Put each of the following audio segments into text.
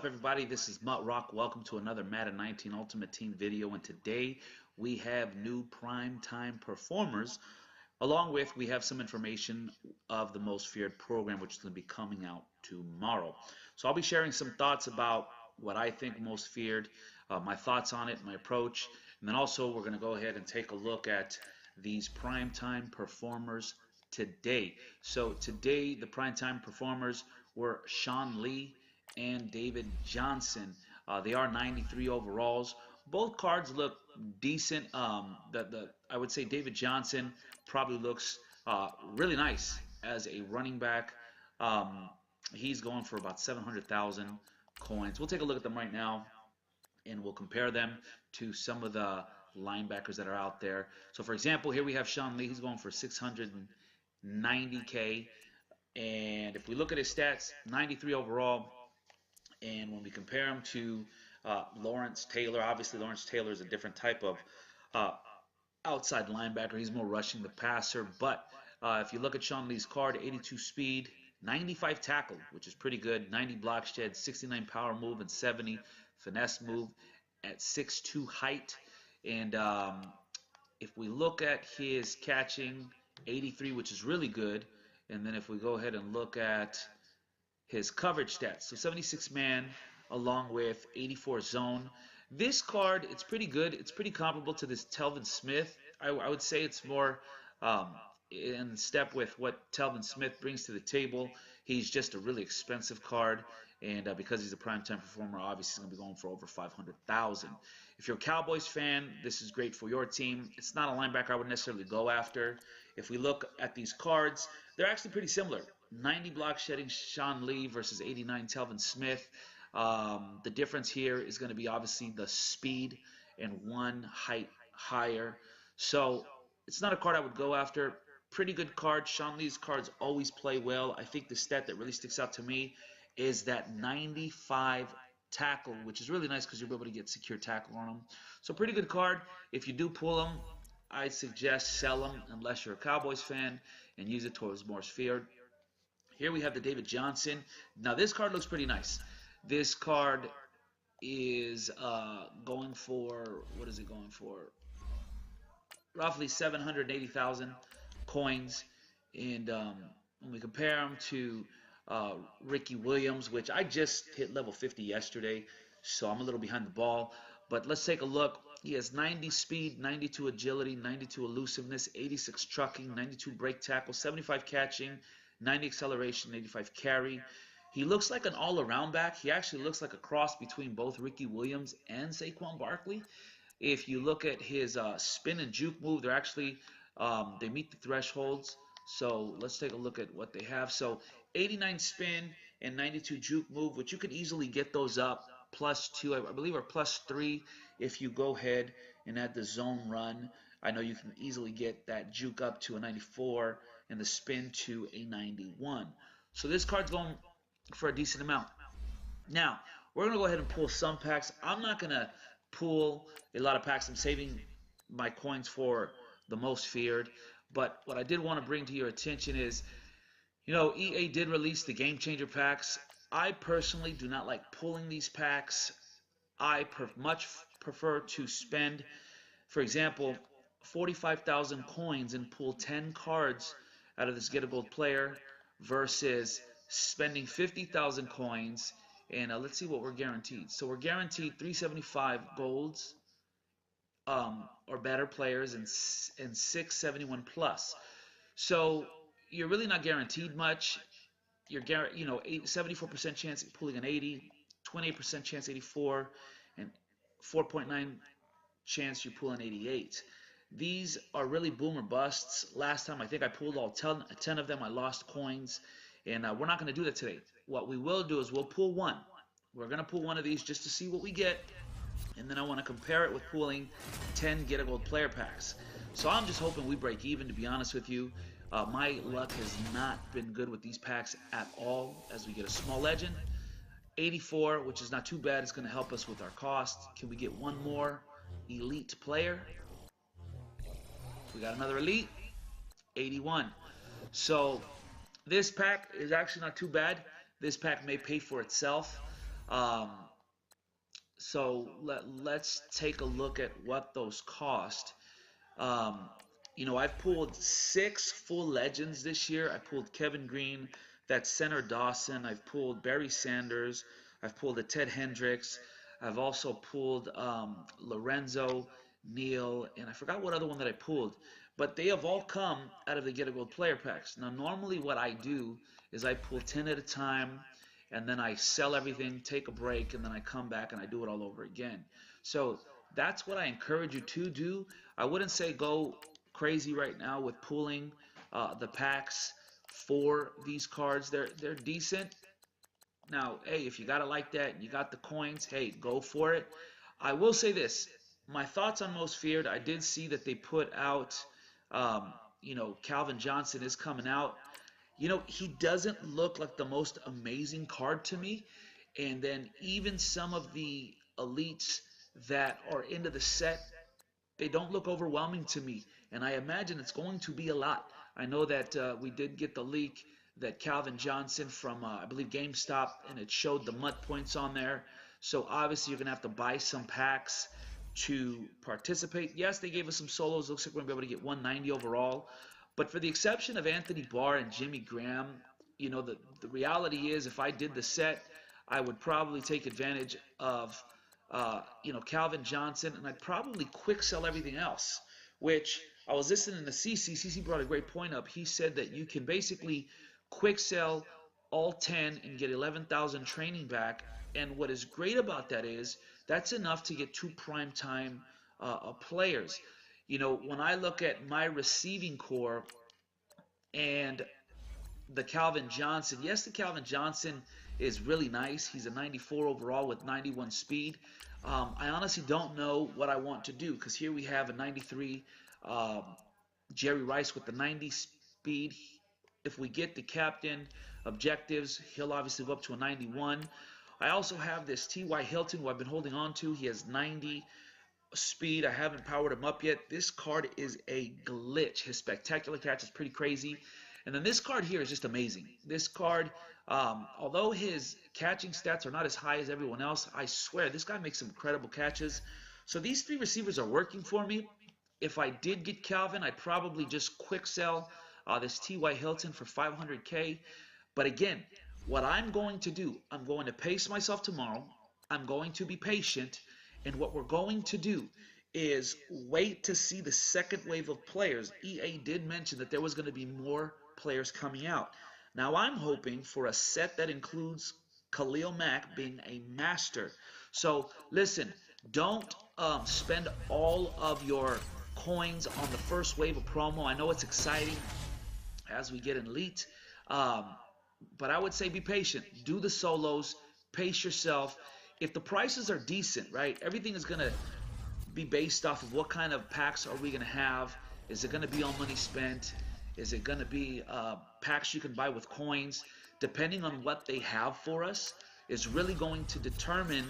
up, everybody? This is Mutt Rock. Welcome to another Madden 19 Ultimate Team video, and today we have new prime time performers. Along with, we have some information of the Most Feared program, which is going to be coming out tomorrow. So I'll be sharing some thoughts about what I think Most Feared, my thoughts on it, my approach, and then also we're going to go ahead and take a look at these prime time performers today. So today, the prime time performers were Sean Lee and David Johnson. They are 93 overalls. Both cards look decent. I would say David Johnson probably looks really nice as a running back. He's going for about 700,000 coins. We'll take a look at them right now, and we'll compare them to some of the linebackers that are out there. So, for example, here we have Sean Lee. He's going for 690K. And if we look at his stats, 93 overall. And when we compare him to Lawrence Taylor, obviously Lawrence Taylor is a different type of outside linebacker. He's more rushing the passer. But if you look at Sean Lee's card, 82 speed, 95 tackle, which is pretty good, 90 block shed, 69 power move, and 70 finesse move at 6'2 height. And if we look at his catching, 83, which is really good. And then if we go ahead and look at his coverage stats, so 76 man along with 84 zone. This card, it's pretty good. It's pretty comparable to this Telvin Smith. I would say it's more in step with what Telvin Smith brings to the table. He's just a really expensive card, and because he's a primetime performer, obviously he's going to be going for over 500,000. If you're a Cowboys fan, this is great for your team. It's not a linebacker I would necessarily go after. If we look at these cards, they're actually pretty similar. 90 block shedding Sean Lee versus 89 Telvin Smith. The difference here is going to be obviously the speed and one height higher. So it's not a card I would go after. Pretty good card. Sean Lee's cards always play well. I think the stat that really sticks out to me is that 95 tackle, which is really nice because you'll be able to get secure tackle on him. So pretty good card. If you do pull him, I'd suggest sell him unless you're a Cowboys fan and use it towards Most Feared. Here we have the David Johnson. Now this card looks pretty nice. This card is going for, what is it going for? Roughly 780,000 coins. And when we compare him to Ricky Williams, which I just hit level 50 yesterday, so I'm a little behind the ball. But let's take a look. He has 90 speed, 92 agility, 92 elusiveness, 86 trucking, 92 break tackle, 75 catching, 90 acceleration, 85 carry. He looks like an all-around back. He actually looks like a cross between both Ricky Williams and Saquon Barkley. If you look at his spin and juke move, they're actually they meet the thresholds. So let's take a look at what they have. So 89 spin and 92 juke move, which you could easily get those up +2, I believe, or +3 if you go ahead and add the zone run. I know you can easily get that juke up to a 94 and the spin to a 91. So this card's going for a decent amount. Now, we're going to go ahead and pull some packs. I'm not going to pull a lot of packs. I'm saving my coins for the Most Feared. But what I did want to bring to your attention is, you know, EA did release the Game Changer packs. I personally do not like pulling these packs. I much prefer to spend, for example, 45,000 coins and pull 10 cards out of this Get a Gold player versus spending 50,000 coins. And let's see what we're guaranteed. So we're guaranteed 375 golds or better players and 671 plus. So you're really not guaranteed much. You're 74% chance of pulling an 80, 28% chance 84, and 4.9 chance you pull an 88. These are really boomer busts. Last time I think I pulled all 10 of them. I lost coins, and we're not going to do that today. What we will do is we'll pull one. We're going to pull one of these just to see what we get, and then I want to compare it with pulling 10 Get a Gold player packs. So I'm just hoping we break even, to be honest with you. My luck has not been good with these packs at all as we get a small legend. 84, which is not too bad. It's going to help us with our cost. Can we get one more elite player? We got another elite. 81. So this pack is actually not too bad. This pack may pay for itself. Um, so let's take a look at what those cost. Um, I've pulled six full legends this year. I pulled Kevin Green, that center Dawson. I've pulled Barry Sanders. I've pulled a Ted Hendricks. I've also pulled Lorenzo, Neal, and I forgot what other one that I pulled. But they have all come out of the Get a Gold player packs. Now, normally what I do is I pull 10 at a time, and then I sell everything, take a break, and then I come back and I do it all over again. So that's what I encourage you to do. I wouldn't say go crazy right now with pulling the packs for these cards. They're decent. Now, hey, if you got it like that and you got the coins, hey, go for it. I will say this. My thoughts on Most Feared, I did see that they put out, Calvin Johnson is coming out. He doesn't look like the most amazing card to me. And then even some of the elites that are into the set, they don't look overwhelming to me, and I imagine it's going to be a lot. I know that we did get the leak that Calvin Johnson from, I believe, GameStop, and it showed the MUT points on there. So obviously you're going to have to buy some packs to participate. Yes, they gave us some solos. Looks like we're going to be able to get 190 overall. But for the exception of Anthony Barr and Jimmy Graham, the reality is if I did the set, I would probably take advantage of Calvin Johnson, and I'd probably quick sell everything else, which I was listening to CC. CC brought a great point up. He said that you can basically quick sell all 10 and get 11,000 training back. And what is great about that is that's enough to get two primetime players. When I look at my receiving core and the Calvin Johnson, yes, the Calvin Johnson is really nice. He's a 94 overall with 91 speed. I honestly don't know what I want to do because here we have a 93 Jerry Rice with the 90 speed. If we get the captain objectives, he'll obviously go up to a 91. I also have this T.Y. Hilton, who I've been holding on to. He has 90 speed. I haven't powered him up yet. This card is a glitch. His spectacular catch is pretty crazy. And then this card here is just amazing. This card, although his catching stats are not as high as everyone else, I swear this guy makes some incredible catches. So these three receivers are working for me. If I did get Calvin, I'd probably just quick sell this T.Y. Hilton for 500K. But again, what I'm going to do, I'm going to pace myself tomorrow. I'm going to be patient. And what we're going to do is wait to see the second wave of players. EA did mention that there was going to be more players coming out. Now I'm hoping for a set that includes Khalil Mack being a master. So listen, don't spend all of your coins on the first wave of promo. I know it's exciting as we get in elite, but I would say be patient. Do the solos, pace yourself. If the prices are decent, right, everything is going to be based off of what kind of packs are we going to have. Is it going to be on money spent? Is it going to be packs you can buy with coins? Depending on what they have for us is really going to determine,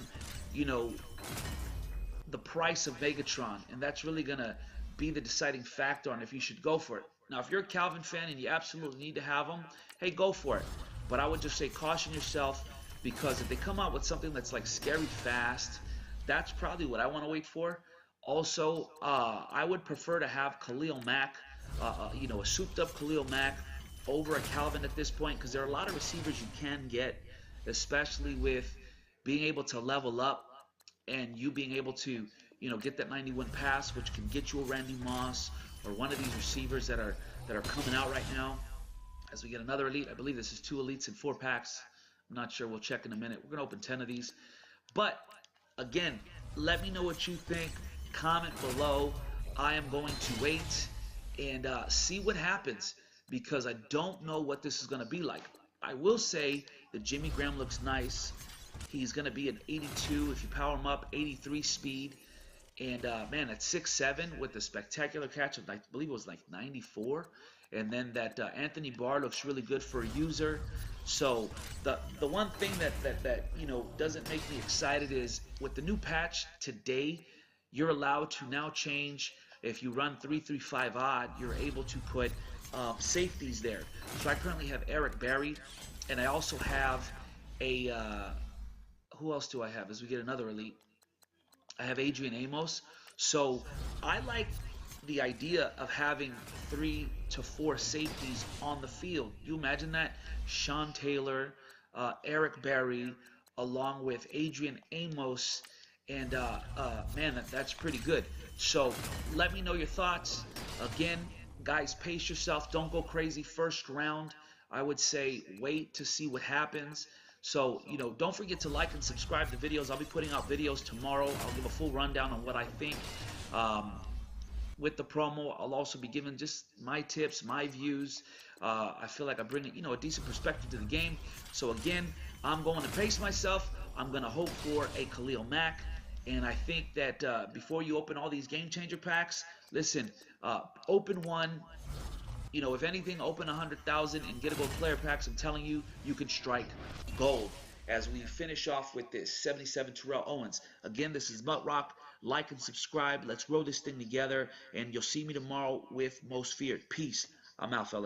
the price of Megatron. And that's really going to be the deciding factor on if you should go for it. Now, if you're a Calvin fan and you absolutely need to have them, hey, go for it. But I would just say caution yourself, because if they come out with something that's like scary fast, that's probably what I want to wait for. Also, I would prefer to have Khalil Mack, a souped-up Khalil Mack over a Calvin at this point, because there are a lot of receivers you can get, especially with being able to level up and you being able to, get that 91 pass, which can get you a Randy Moss or one of these receivers that are coming out right now. As we get another elite, I believe this is 2 elites in 4 packs. I'm not sure. We'll check in a minute. We're going to open 10 of these. But, again, let me know what you think. Comment below. I am going to wait and see what happens, because I don't know what this is going to be like. I will say that Jimmy Graham looks nice. He's going to be an 82 if you power him up, 83 speed. And, man, at 6'7", with the spectacular catch of, I believe it was like 94. And then that Anthony Barr looks really good for a user. So the one thing that doesn't make me excited is with the new patch today, you're allowed to now change. If you run 3-3-5 odd, you're able to put safeties there. So I currently have Eric Berry, and I also have a Who else do I have as we get another elite? I have Adrian Amos. So I like the idea of having 3 to 4 safeties on the field. You imagine that? Sean Taylor, Eric Berry, along with Adrian Amos, and man, that's pretty good. So let me know your thoughts. Again, guys, pace yourself. Don't go crazy first round. I would say wait to see what happens. So, don't forget to like and subscribe to videos. I'll be putting out videos tomorrow. I'll give a full rundown on what I think. Um, with the promo, I'll also be giving just my tips, my views. I feel like I bring a decent perspective to the game. So again, I'm going to pace myself. I'm going to hope for a Khalil Mack. And I think that before you open all these game changer packs, listen, open one, if anything, open 100,000 and get a gold player packs. I'm telling you, you can strike gold. As we finish off with this 77 Terrell Owens. Again, this is Mutt Rock. Like and subscribe. Let's grow this thing together. And you'll see me tomorrow with Most Feared. Peace. I'm out, fellas.